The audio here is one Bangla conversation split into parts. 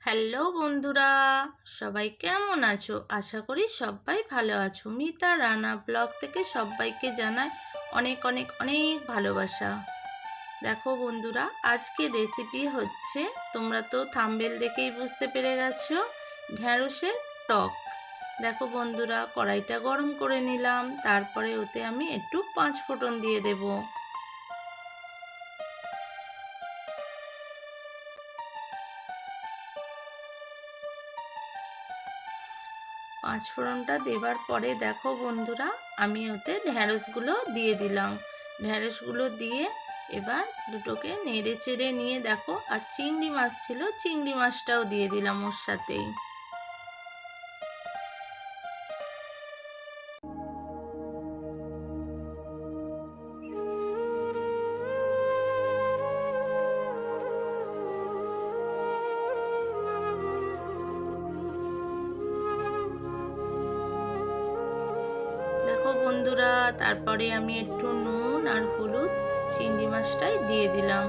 হ্যালো বন্ধুরা, সবাই কেমন আছো? আশা করি সবাই ভালো আছো। মিতা রানা ব্লগ থেকে সবাইকে জানাই অনেক অনেক অনেক ভালোবাসা। দেখো বন্ধুরা, আজকে রেসিপি হচ্ছে, তোমরা তো থাম্বনেল দেখেই বুঝতে পেরে গেছো, ঢ্যাঁড়সের টক। দেখো বন্ধুরা, কড়াইটা গরম করে নিলাম, তারপরে ওতে আমি একটু 5 ফোড়ন দিয়ে দেবো। পাঁচফোড়নটা দেবার পরে দেখো বন্ধুরা, আমি ওতে ঢ্যাঁড়সগুলো দিয়ে দিলাম। ঢ্যাঁড়সগুলো দিয়ে এবার দুটোকে নেড়ে চেড়ে নিয়ে দেখো, আর চিংড়ি মাছ ছিল, চিংড়ি মাছটাও দিয়ে দিলাম ওর সাথেই। দেখো বন্ধুরা, তারপরে আমি একটু নুন আর হলুদ চিংড়ি মাছটাই দিয়ে দিলাম।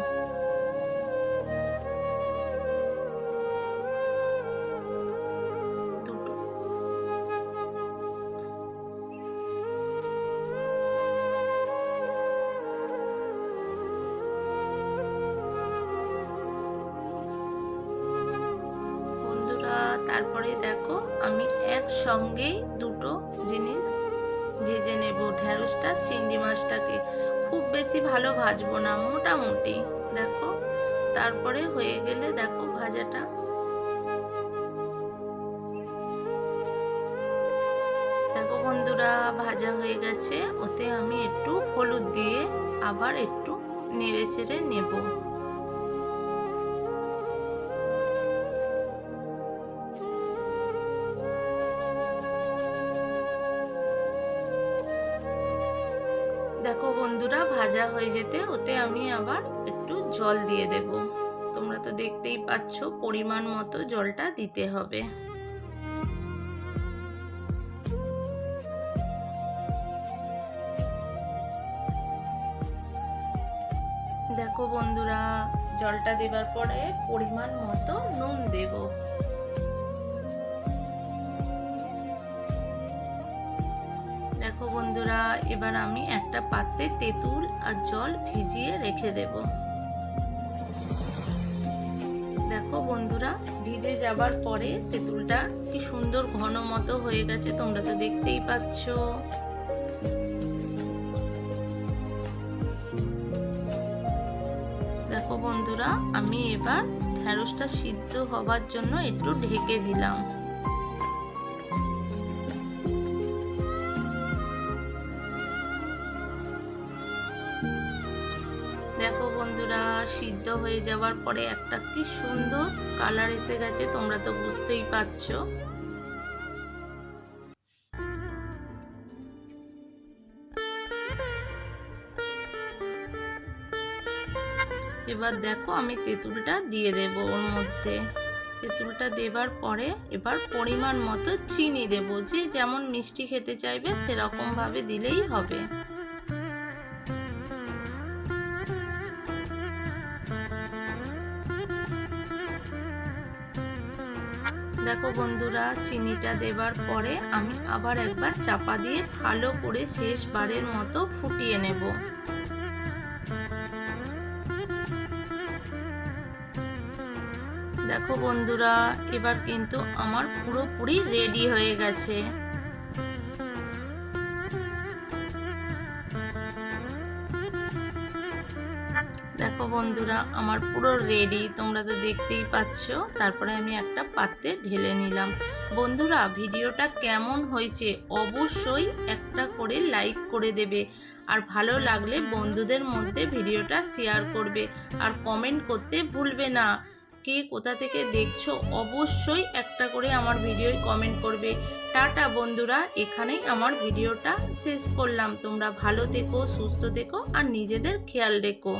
বন্ধুরা, তারপরে দেখো আমি একসঙ্গেই দুটো জিনিস ভেজে নেব। ঢ্যাঁড়সটা চিংড়ি মাছটাকে খুব বেশি ভালো ভাজবো না, মোটামুটি। দেখো, তারপরে হয়ে গেলে দেখো ভাজাটা, দেখো বন্ধুরা ভাজা হয়ে গেছে। ওতে আমি একটু হলুদ দিয়ে আবার একটু নেড়ে চেড়ে নেব। দেখো বন্ধুরা, ভাজা হয়ে যেতে ওতে আমি আবার একটু জল দিয়ে দেব। তোমরা তো দেখতেই পাচ্ছ, পরিমাণ মতো জলটা দিতে হবে। দেখো বন্ধুরা, জলটা দেবার পরে পরিমাণ মতো নুন দেব। দেখো বন্ধুরা, এবার আমি একটা পাত্রে তেঁতুল আর জল ভিজিয়ে রেখে দেব। দেখো বন্ধুরা, ভিজে যাবার পরে তেঁতুলটা কি সুন্দর ঘন মতো হয়ে গেছে, তোমরা তো দেখতেই পাচ্ছ। দেখো বন্ধুরা, আমি এবার ঢ্যাঁড়সটা সিদ্ধ হবার জন্য একটু ঢেকে দিলাম। দেখো বন্ধুরা, সিদ্ধ হয়ে যাওয়ার পরে একটা কি সুন্দর কালার এসে গেছে, তোমরা তো বুঝতেই পারছো। এবার দেখো আমি তেঁতুলটা দিয়ে দেব ওর মধ্যে। তেঁতুলটা দেবার পরে এবার পরিমাণ মতো চিনি দেব, যে যেমন মিষ্টি খেতে চাইবে সেরকম ভাবে দিলেই হবে। দেখো বন্ধুরা, চিনিটা দেবার পরে আমি আবার একবার চাপা দিয়ে ভালো করে শেষবারের মতো ফুটিয়ে নেব। দেখো বন্ধুরা, এবার কিন্তু আমার পুরোপুরি রেডি হয়ে গেছে। দেখো বন্ধুরা, আমার পুরো রেডি, তোমরা তো দেখতেই পাচ্ছ। তারপরে আমি একটা পাত্রে ঢেলে নিলাম। বন্ধুরা, ভিডিওটা কেমন হয়েছে অবশ্যই একটা করে লাইক করে দেবে, আর ভালো লাগলে বন্ধুদের মধ্যে ভিডিওটা শেয়ার করবে, আর কমেন্ট করতে ভুলবে না। কে কোথা থেকে দেখছো অবশ্যই একটা করে আমার ভিডিওয় কমেন্ট করবে। টাটা বন্ধুরা, এখানেই আমার ভিডিওটা শেষ করলাম। তোমরা ভালো থেকো, সুস্থ থেকো, আর নিজেদের খেয়াল রেখো।